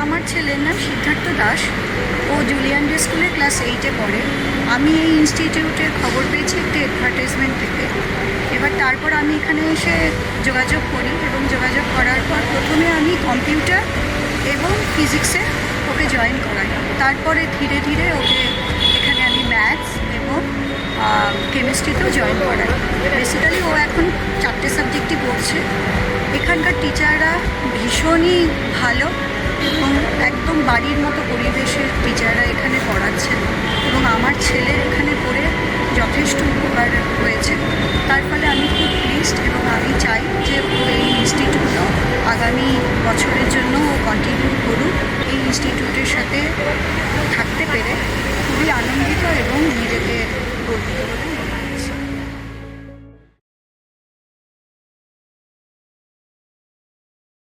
আমার ছেলের নাম সিদ্ধার্থ দাস। ও জুলিয়ান ডে স্কুলে ক্লাস 8-এ পড়ে। আমি এই ইনস্টিটিউটের খবর পেয়েছি একটি অ্যাডভার্টাইজমেন্ট থেকে। এবার তারপর আমি এখানে এসে যোগাযোগ করি এবং যোগাযোগ করার পর প্রথমে আমি কম্পিউটার এবং ফিজিক্সে ওকে জয়েন করাই। তারপরে ধীরে ধীরে ওকে এখানে আমি ম্যাথস এবং কেমিস্ট্রিতেও জয়েন করাই। বেসিক্যালি ও এখন 4টে সাবজেক্টই পড়ছে। এখানকার টিচাররা ভীষণই ভালো এবং একদম বাড়ির মতো পরিবেশের টিচাররা এখানে পড়াচ্ছেন এবং আমার ছেলের এখানে পড়ে যথেষ্ট উপকার হয়েছে। তার ফলে আমি খুব প্লিজড এবং আমি চাই যে ও এই ইনস্টিটিউটও আগামী বছরের জন্য ও কন্টিনিউ করুক। এই ইনস্টিটিউটের সাথে থাকতে পেরে খুবই আনন্দিত এবং নিজেকে গর্বিত বলে